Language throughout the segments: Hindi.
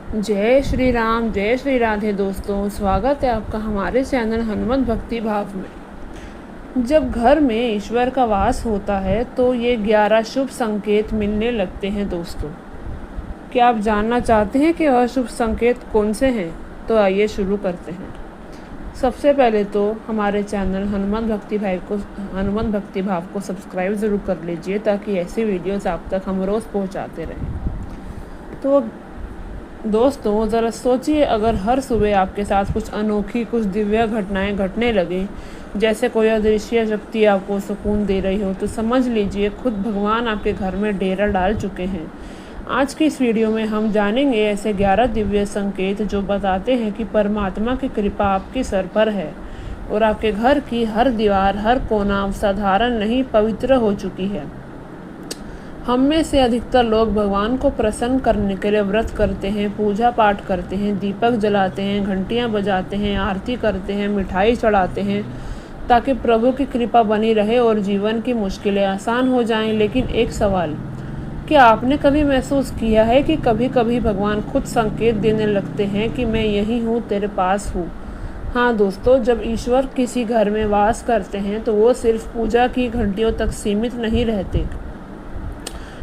जय श्री राधे दोस्तों। स्वागत है आपका हमारे चैनल हनुमत भक्ति भाव में। जब घर में ईश्वर का वास होता है तो ये 11 शुभ संकेत मिलने लगते हैं दोस्तों। क्या आप जानना चाहते हैं कि वह शुभ संकेत कौन से हैं? तो आइए शुरू करते हैं। सबसे पहले तो हमारे चैनल हनुमत भक्ति भाव को सब्सक्राइब ज़रूर कर लीजिए ताकि ऐसी वीडियोस आप तक हम रोज़ पहुंचाते रहें। तो दोस्तों ज़रा सोचिए, अगर हर सुबह आपके साथ कुछ अनोखी, कुछ दिव्य घटनाएं घटने लगें, जैसे कोई अदृश्य शक्ति आपको सुकून दे रही हो, तो समझ लीजिए खुद भगवान आपके घर में डेरा डाल चुके हैं। आज की इस वीडियो में हम जानेंगे ऐसे 11 दिव्य संकेत जो बताते हैं कि परमात्मा की कृपा आपके सर पर है और आपके घर की हर दीवार, हर कोना साधारण नहीं पवित्र हो चुकी है। हम में से अधिकतर लोग भगवान को प्रसन्न करने के लिए व्रत करते हैं, पूजा पाठ करते हैं, दीपक जलाते हैं, घंटियां बजाते हैं, आरती करते हैं, मिठाई चढ़ाते हैं ताकि प्रभु की कृपा बनी रहे और जीवन की मुश्किलें आसान हो जाएं। लेकिन एक सवाल, क्या आपने कभी महसूस किया है कि कभी कभी भगवान खुद संकेत देने लगते हैं कि मैं यही हूँ, तेरे पास हूँ? हाँ दोस्तों, जब ईश्वर किसी घर में वास करते हैं तो वो सिर्फ पूजा की घंटियों तक सीमित नहीं रहते,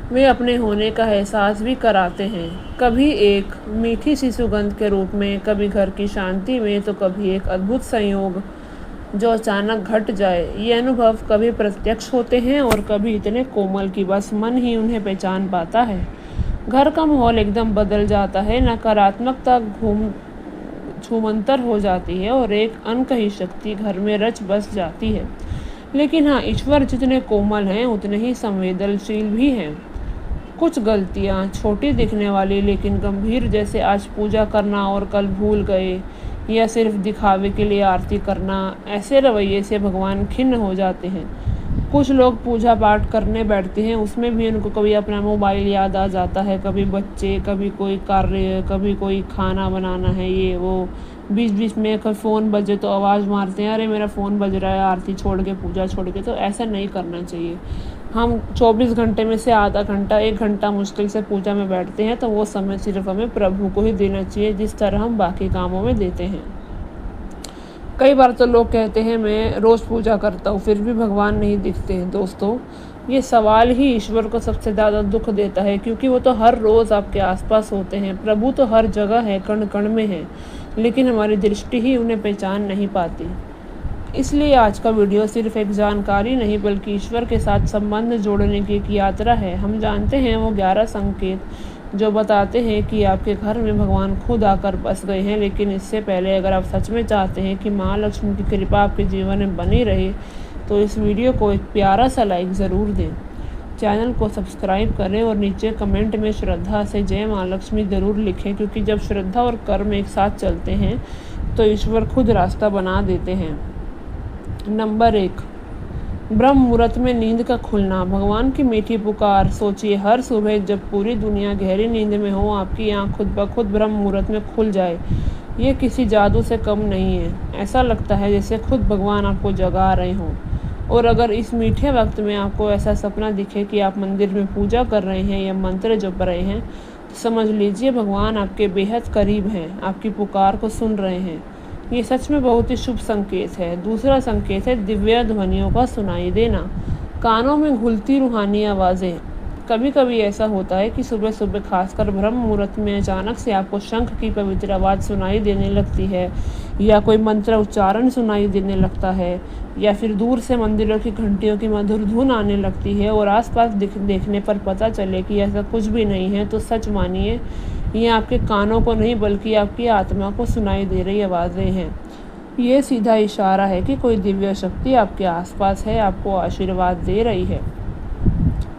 वे अपने होने का एहसास भी कराते हैं। कभी एक मीठी सी सुगंध के रूप में, कभी घर की शांति में, तो कभी एक अद्भुत संयोग जो अचानक घट जाए। ये अनुभव कभी प्रत्यक्ष होते हैं और कभी इतने कोमल कि बस मन ही उन्हें पहचान पाता है। घर का माहौल एकदम बदल जाता है, नकारात्मकता छूमंतर हो जाती है और एक अनकही शक्ति घर में रच बस जाती है। लेकिन हाँ, ईश्वर जितने कोमल हैं उतने ही संवेदनशील भी हैं। कुछ गलतियाँ छोटी दिखने वाली लेकिन गंभीर, जैसे आज पूजा करना और कल भूल गए, या सिर्फ दिखावे के लिए आरती करना, ऐसे रवैये से भगवान खिन्न हो जाते हैं। कुछ लोग पूजा पाठ करने बैठते हैं, उसमें भी उनको कभी अपना मोबाइल याद आ जाता है, कभी बच्चे, कभी कोई कार्य, कभी कोई खाना बनाना है, ये वो। बीच बीच में कभी फ़ोन बजे तो आवाज़ मारते हैं, अरे मेरा फ़ोन बज रहा है, आरती छोड़ के, पूजा छोड़ के। तो ऐसा नहीं करना चाहिए। हम 24 घंटे में से आधा घंटा, 1 घंटा मुश्किल से पूजा में बैठते हैं, तो वो समय सिर्फ हमें प्रभु को ही देना चाहिए, जिस तरह हम बाकी कामों में देते हैं। कई बार तो लोग कहते हैं मैं रोज़ पूजा करता हूँ फिर भी भगवान नहीं दिखते हैं। दोस्तों, ये सवाल ही ईश्वर को सबसे ज़्यादा दुख देता है, क्योंकि वो तो हर रोज़ आपके आसपास होते हैं। प्रभु तो हर जगह है, कण कण में है, लेकिन हमारी दृष्टि ही उन्हें पहचान नहीं पाती। इसलिए आज का वीडियो सिर्फ एक जानकारी नहीं बल्कि ईश्वर के साथ संबंध जोड़ने की एक यात्रा है। हम जानते हैं वो 11 संकेत जो बताते हैं कि आपके घर में भगवान खुद आकर बस गए हैं। लेकिन इससे पहले, अगर आप सच में चाहते हैं कि माँ लक्ष्मी की कृपा आपके जीवन में बनी रहे, तो इस वीडियो को एक प्यारा सा लाइक ज़रूर दें, चैनल को सब्सक्राइब करें और नीचे कमेंट में श्रद्धा से जय माँ लक्ष्मी ज़रूर लिखें, क्योंकि जब श्रद्धा और कर्म एक साथ चलते हैं तो ईश्वर खुद रास्ता बना देते हैं। नंबर 1, ब्रह्म मुहूर्त में नींद का खुलना, भगवान की मीठी पुकार। सोचिए, हर सुबह जब पूरी दुनिया गहरी नींद में हो, आपकी आँख खुद ब खुद ब्रह्म मुहूर्त में खुल जाए। ये किसी जादू से कम नहीं है। ऐसा लगता है जैसे खुद भगवान आपको जगा रहे हों। और अगर इस मीठे वक्त में आपको ऐसा सपना दिखे कि आप मंदिर में पूजा कर रहे हैं या मंत्र जप रहे हैं, तो समझ लीजिए भगवान आपके बेहद करीब हैं, आपकी पुकार को सुन रहे हैं। ये सच में बहुत ही शुभ संकेत है। दूसरा संकेत है दिव्य ध्वनियों का सुनाई देना, कानों में घुलती रूहानी आवाज़ें। कभी कभी ऐसा होता है कि सुबह सुबह, खासकर ब्रह्म मुहूर्त में, अचानक से आपको शंख की पवित्र आवाज़ सुनाई देने लगती है, या कोई मंत्र उच्चारण सुनाई देने लगता है, या फिर दूर से मंदिरों की घंटियों की मधुर धुन आने लगती है। और आसपास देखने पर पता चले कि ऐसा कुछ भी नहीं है, तो सच मानिए, ये आपके कानों को नहीं बल्कि आपकी आत्मा को सुनाई दे रही आवाज़ें हैं। ये सीधा इशारा है कि कोई दिव्य शक्ति आपके आसपास है, आपको आशीर्वाद दे रही है।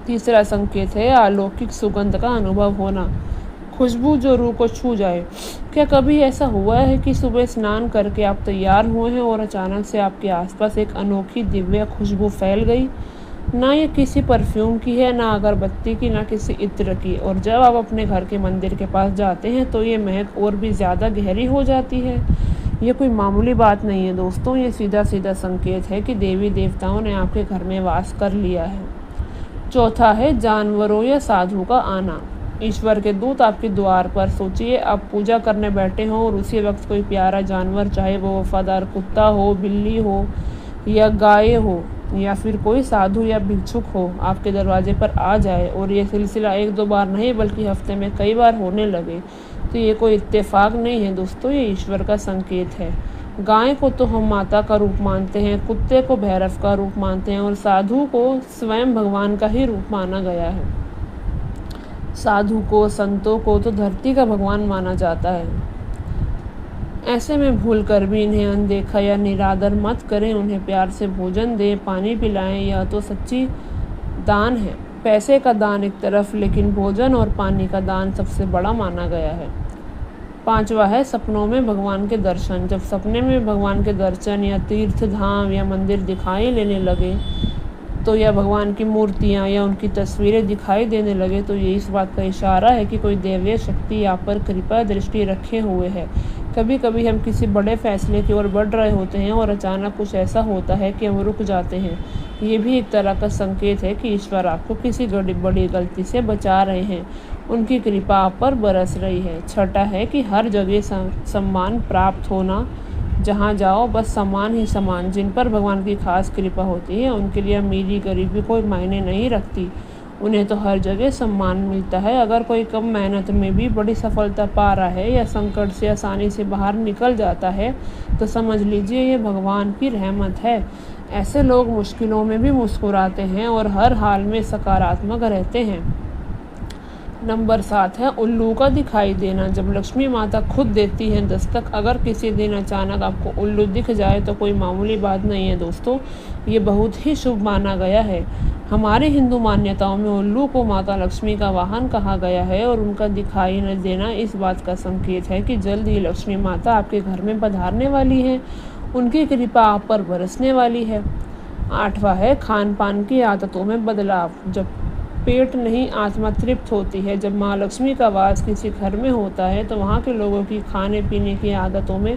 तीसरा संकेत है अलौकिक सुगंध का अनुभव होना, खुशबू जो रूह को छू जाए। क्या कभी ऐसा हुआ है कि सुबह स्नान करके आप तैयार हुए हैं और अचानक से आपके आसपास एक अनोखी दिव्य खुशबू फैल गई? ना ये किसी परफ्यूम की है, ना अगरबत्ती की, ना किसी इत्र की। और जब आप अपने घर के मंदिर के पास जाते हैं तो ये महक और भी ज़्यादा गहरी हो जाती है। ये कोई मामूली बात नहीं है दोस्तों, ये सीधा सीधा संकेत है कि देवी देवताओं ने आपके घर में वास कर लिया है। चौथा है जानवरों या साधु का आना। ईश्वर के दूत आपके द्वार पर। सोचिए, आप पूजा करने बैठे हों और उसी वक्त कोई प्यारा जानवर, चाहे वो वफादार कुत्ता हो, बिल्ली हो या गाय हो या फिर कोई साधु या भिक्षुक हो, आपके दरवाजे पर आ जाए और ये सिलसिला 1-2 बार नहीं बल्कि हफ्ते में कई बार होने लगे, तो ये कोई इत्तेफाक नहीं है दोस्तों, ये ईश्वर का संकेत है। गाय को तो हम माता का रूप मानते हैं, कुत्ते को भैरव का रूप मानते हैं और साधु को स्वयं भगवान का ही रूप माना गया है। साधु को, संतों को तो धरती का भगवान माना जाता है। ऐसे में भूल कर भी इन्हें अनदेखा या निरादर मत करें। उन्हें प्यार से भोजन दें, पानी पिलाएं। यह तो सच्ची दान है। पैसे का दान एक तरफ, लेकिन भोजन और पानी का दान सबसे बड़ा माना गया है। 5वां है सपनों में भगवान के दर्शन। जब सपने में भगवान के दर्शन या तीर्थ धाम या मंदिर दिखाई लेने लगे तो या भगवान की मूर्तियाँ या उनकी तस्वीरें दिखाई देने लगे, तो ये इस बात का इशारा है कि कोई दैवीय शक्ति आप पर कृपा दृष्टि रखे हुए है। कभी कभी हम किसी बड़े फैसले की ओर बढ़ रहे होते हैं और अचानक कुछ ऐसा होता है कि हम रुक जाते हैं। ये भी एक तरह का संकेत है कि ईश्वर आपको किसी बड़ी गलती से बचा रहे हैं, उनकी कृपा आप पर बरस रही है। 6 है कि हर जगह सम्मान प्राप्त होना। जहाँ जाओ बस सम्मान ही सम्मान। जिन पर भगवान की खास कृपा होती है उनके लिए अमीरी गरीबी कोई मायने नहीं रखती, उन्हें तो हर जगह सम्मान मिलता है। अगर कोई कम मेहनत में भी बड़ी सफलता पा रहा है या संकट से आसानी से बाहर निकल जाता है, तो समझ लीजिए ये भगवान की रहमत है। ऐसे लोग मुश्किलों में भी मुस्कुराते हैं और हर हाल में सकारात्मक रहते हैं। नंबर 7 है उल्लू का दिखाई देना। जब लक्ष्मी माता खुद देती है दस्तक, अगर किसी दिन अचानक आपको उल्लू दिख जाए तो कोई मामूली बात नहीं है दोस्तों, ये बहुत ही शुभ माना गया है। हमारे हिंदू मान्यताओं में उल्लू को माता लक्ष्मी का वाहन कहा गया है और उनका दिखाई न देना इस बात का संकेत है कि जल्द ही लक्ष्मी माता आपके घर में पधारने वाली है, उनकी कृपा आप पर बरसने वाली है। 8वां है खान पान की आदतों में बदलाव। जब पेट नहीं आत्मा तृप्त होती है, जब माँ लक्ष्मी का वास किसी घर में होता है तो वहाँ के लोगों की खाने पीने की आदतों में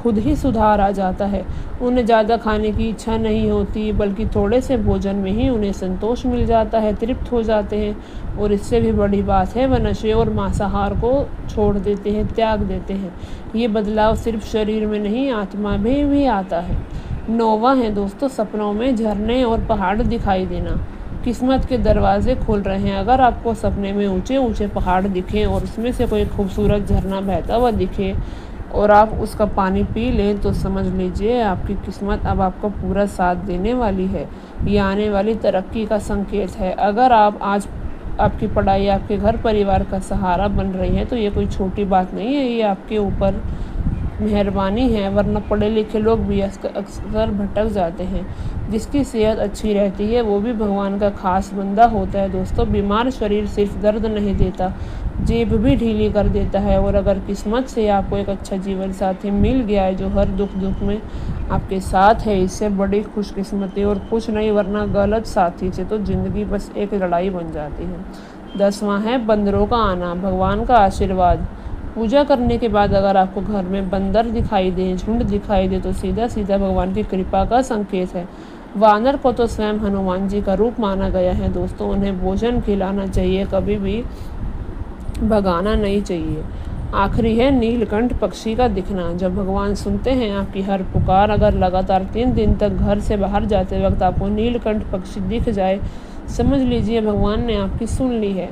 खुद ही सुधार आ जाता है। उन्हें ज़्यादा खाने की इच्छा नहीं होती, बल्कि थोड़े से भोजन में ही उन्हें संतोष मिल जाता है, तृप्त हो जाते हैं। और इससे भी बड़ी बात है, वह नशे और मांसाहार को छोड़ देते हैं, त्याग देते हैं। ये बदलाव सिर्फ शरीर में नहीं, आत्मा में भी आता है। 9वां है दोस्तों सपनों में झरने और पहाड़ दिखाई देना। किस्मत के दरवाजे खुल रहे हैं। अगर आपको सपने में ऊंचे ऊंचे पहाड़ दिखें और उसमें से कोई खूबसूरत झरना बहता हुआ दिखे और आप उसका पानी पी लें, तो समझ लीजिए आपकी किस्मत अब आपका पूरा साथ देने वाली है। ये आने वाली तरक्की का संकेत है। अगर आप आज आपकी पढ़ाई आपके घर परिवार का सहारा बन रही है तो ये कोई छोटी बात नहीं है, ये आपके ऊपर मेहरबानी है, वरना पढ़े लिखे लोग भी अक्सर भटक जाते हैं। जिसकी सेहत अच्छी रहती है वो भी भगवान का खास बंदा होता है दोस्तों। बीमार शरीर सिर्फ दर्द नहीं देता, जेब भी ढीली कर देता है। और अगर किस्मत से आपको एक अच्छा जीवन साथी मिल गया है जो हर दुख में आपके साथ है, इससे बड़ी खुशकिस्मती और कुछ नहीं, वरना गलत साथी से तो ज़िंदगी बस एक लड़ाई बन जाती है। 10वां है बंदरों का आना, भगवान का आशीर्वाद। पूजा करने के बाद अगर आपको घर में बंदर दिखाई दे, झुंड दिखाई दे, तो सीधा सीधा भगवान की कृपा का संकेत है। वानर को तो स्वयं हनुमान जी का रूप माना गया है दोस्तों। उन्हें भोजन खिलाना चाहिए, कभी भी भगाना नहीं चाहिए। आखिरी है नीलकंठ पक्षी का दिखना। जब भगवान सुनते हैं आपकी हर पुकार, अगर लगातार 3 दिन तक घर से बाहर जाते वक्त आपको नीलकंठ पक्षी दिख जाए, समझ लीजिए भगवान ने आपकी सुन ली है।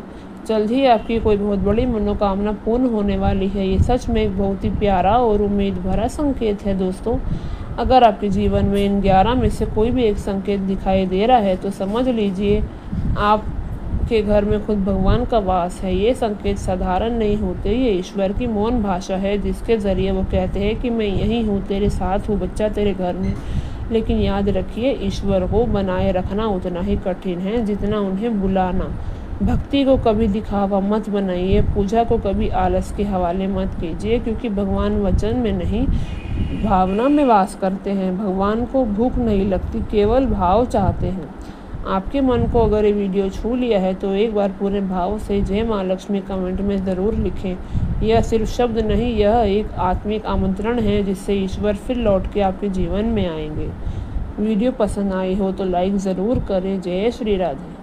जल्द ही आपकी कोई बहुत बड़ी मनोकामना पूर्ण होने वाली है। ये सच में एक बहुत ही प्यारा और उम्मीद भरा संकेत है दोस्तों। अगर आपके जीवन में इन 11 में से कोई भी एक संकेत दिखाई दे रहा है तो समझ लीजिए आपके घर में खुद भगवान का वास है। ये संकेत साधारण नहीं होते, ये ईश्वर की मौन भाषा है, जिसके ज़रिए वो कहते हैं कि मैं यहीं हूँ, तेरे साथ हूँ बच्चा, तेरे घर में। लेकिन याद रखिए, ईश्वर को बनाए रखना उतना ही कठिन है जितना उन्हें बुलाना। भक्ति को कभी दिखावा मत बनाइए, पूजा को कभी आलस के हवाले मत कीजिए, क्योंकि भगवान वचन में नहीं भावना में वास करते हैं। भगवान को भूख नहीं लगती, केवल भाव चाहते हैं। आपके मन को अगर ये वीडियो छू लिया है तो एक बार पूरे भाव से जय माँ लक्ष्मी कमेंट में ज़रूर लिखें। यह सिर्फ शब्द नहीं, यह एक आत्मिक आमंत्रण है जिससे ईश्वर फिर लौट के आपके जीवन में आएंगे। वीडियो पसंद आई हो तो लाइक ज़रूर करें। जय श्री राधे।